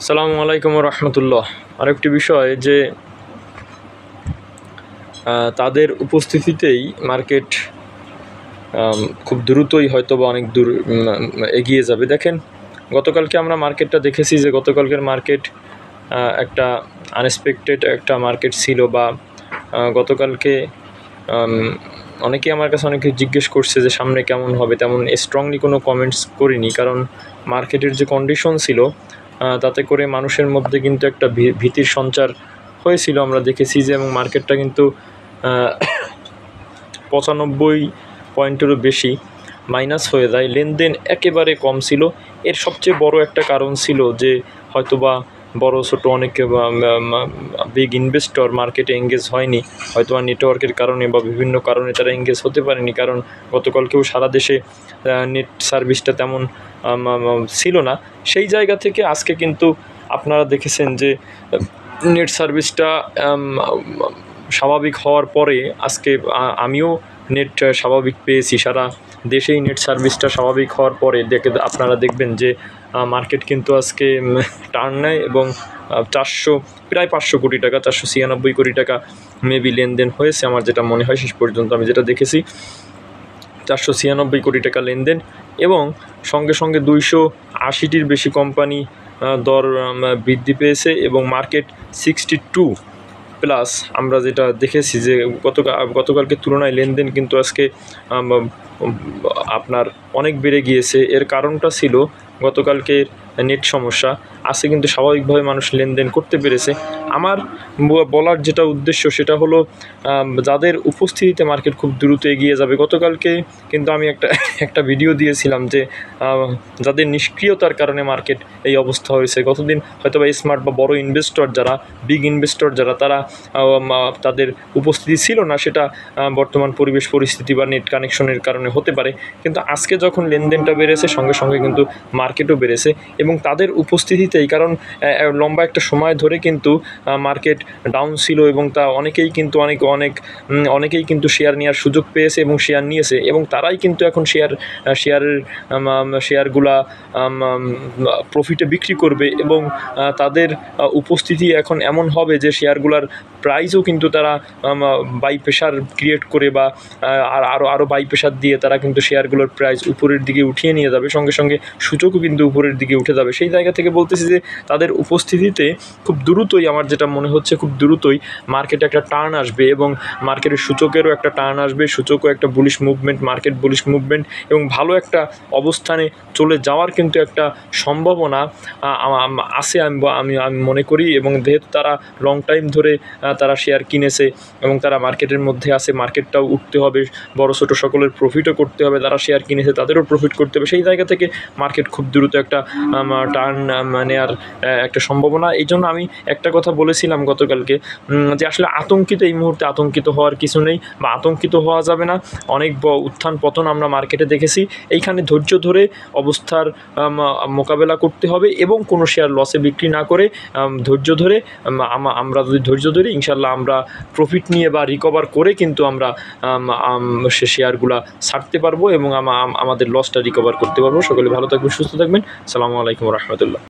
আসসালামু আলাইকুম রহমতুল্লাহ। আরেকটি বিষয় যে তাদের উপস্থিতিতেই মার্কেট খুব দ্রুতই হয়তো বা অনেক দূর এগিয়ে যাবে। দেখেন, গতকালকে আমরা মার্কেটটা দেখেছি যে গতকালকের মার্কেট একটা আনএক্সপেক্টেড একটা মার্কেট ছিল, বা গতকালকে অনেকেই আমার কাছে অনেকে জিজ্ঞেস করছে যে সামনে কেমন হবে, তেমন স্ট্রংলি কোনো কমেন্টস করিনি, কারণ মার্কেটের যে কন্ডিশন ছিল তাতে করে মানুষের মধ্যে কিন্তু একটা ভীতির সঞ্চার হয়েছিল। আমরা দেখেছি যে এবং মার্কেটটা কিন্তু 95 পয়েন্টেরও বেশি মাইনাস হয়ে যায়, লেনদেন একেবারে কম ছিল। এর সবচেয়ে বড় একটা কারণ ছিল যে হয়তোবা বড় ছোটো অনেকে বিগ ইনভেস্টর মার্কেটে এঙ্গেজ হয়নি, হয়তোবা নেটওয়ার্কের কারণে বা বিভিন্ন কারণে তারা এঙ্গেজ হতে পারেনি, কারণ গতকালকেও সারা দেশে নেট সার্ভিসটা তেমন ছিল না। সেই জায়গা থেকে আজকে কিন্তু আপনারা দেখেছেন যে নেট সার্ভিসটা স্বাভাবিক হওয়ার পরে আজকে আমিও নেট স্বাভাবিক পেয়েছি। সারা দেশেই নেট সার্ভিসটা স্বাভাবিক হওয়ার পরে আপনারা দেখবেন যে মার্কেট কিন্তু আজকে টার্ন নেয় এবং প্রায় 500 কোটি টাকা, 496 কোটি টাকা মেবি লেনদেন হয়েছে আমার যেটা মনে হয়। শেষ পর্যন্ত আমি যেটা দেখেছি 496 কোটি টাকা লেনদেন, এবং সঙ্গে সঙ্গে 280টির বেশি কোম্পানি দর বৃদ্ধি পেয়েছে, এবং মার্কেট 62 প্লাস আমরা যেটা দেখেছি যে গতকালকের তুলনায় লেনদেন কিন্তু আজকে আপনার অনেক বেড়ে গিয়েছে। এর কারণটা ছিল গতকালকের নেট সমস্যা, আজকে কিন্তু স্বাভাবিকভাবে মানুষ লেনদেন করতে পেরেছে। আমার বলার যেটা উদ্দেশ্য সেটা হলো যাদের উপস্থিতিতে মার্কেট খুব দ্রুত এগিয়ে যাবে। গতকালকে কিন্তু আমি একটা ভিডিও দিয়েছিলাম যে যাদের নিষ্ক্রিয়তার কারণে মার্কেট এই অবস্থা হয়েছে। গতদিন হয়তো বা স্মার্ট বা বড় ইনভেস্টর যারা, বিগ ইনভেস্টর যারা, তারা তাদের উপস্থিতি ছিল না, সেটা বর্তমান পরিবেশ পরিস্থিতি বা নেট কানেকশনের কারণে হতে পারে। কিন্তু আজকে যখন লেনদেনটা বেড়েছে সঙ্গে সঙ্গে কিন্তু মার্কেটও বেড়েছে, এবং তাদের উপস্থিতিতেই, কারণ লম্বা একটা সময় ধরে কিন্তু মার্কেট ডাউন ছিল, এবং তা অনেকেই কিন্তু অনেকেই কিন্তু শেয়ার নেওয়ার সুযোগ পেয়েছে এবং শেয়ার নিয়েছে, এবং তারাই কিন্তু এখন শেয়ারগুলা প্রফিটে বিক্রি করবে, এবং তাদের উপস্থিতি এখন এমন হবে যে শেয়ারগুলার প্রাইসও কিন্তু তারা বাই প্রেশার ক্রিয়েট করে বা আরও বাই প্রেশার দিয়ে তারা কিন্তু শেয়ারগুলোর প্রাইস উপরের দিকে উঠিয়ে নিয়ে যাবে, সঙ্গে সঙ্গে সূচকও কিন্তু উপরের দিকে উঠে যাবে। সেই জায়গা থেকে বলতেছি যে তাদের উপস্থিতিতে খুব দ্রুতই, আমার যেটা মনে হচ্ছে খুব দ্রুতই মার্কেটে একটা টার্ন আসবে, এবং মার্কেটের সূচকেরও একটা টার্ন আসবে, সূচকও একটা bullish movement, market bullish movement, এবং ভালো একটা অবস্থানে চলে যাওয়ার কিন্তু একটা সম্ভাবনা আছে আমি মনে করি। এবং যেহেতু তারা লং টাইম ধরে তারা শেয়ার কিনেছে এবং তারা মার্কেটের মধ্যে আছে, মার্কেটটাও উঠতে হবে, বড় ছোটো সকলের প্রফিটও করতে হবে, তারা শেয়ার কিনেছে তাদেরও প্রফিট করতে হবে। সেই জায়গা থেকে মার্কেট খুব দ্রুত একটা টার্ন নেওয়ার একটা সম্ভাবনা। এই জন্য আমি একটা কথা বলেছিলাম গতকালকে যে আসলে আতঙ্কিত, এই মুহূর্তে আতঙ্কিত হওয়ার কিছু নেই বা আতঙ্কিত হওয়া যাবে না। অনেক উত্থান পতন আমরা মার্কেটে দেখেছি, এইখানে ধৈর্য ধরে অবস্থার মোকাবেলা করতে হবে, এবং কোনো শেয়ার লসে বিক্রি না করে ধৈর্য ধরে আমরা যদি ধৈর্য ধরি, ইনশাল্লাহ আমরা প্রফিট নিয়ে বা রিকভার করে কিন্তু আমরা সে শেয়ারগুলা ছাড়তে পারবো এবং আমাদের লসটা রিকভার করতে পারবো। সকলে ভালো থাকবেন, সুস্থ থাকবেন। আসসালামু আলাইকুম রহমতুল্লাহ।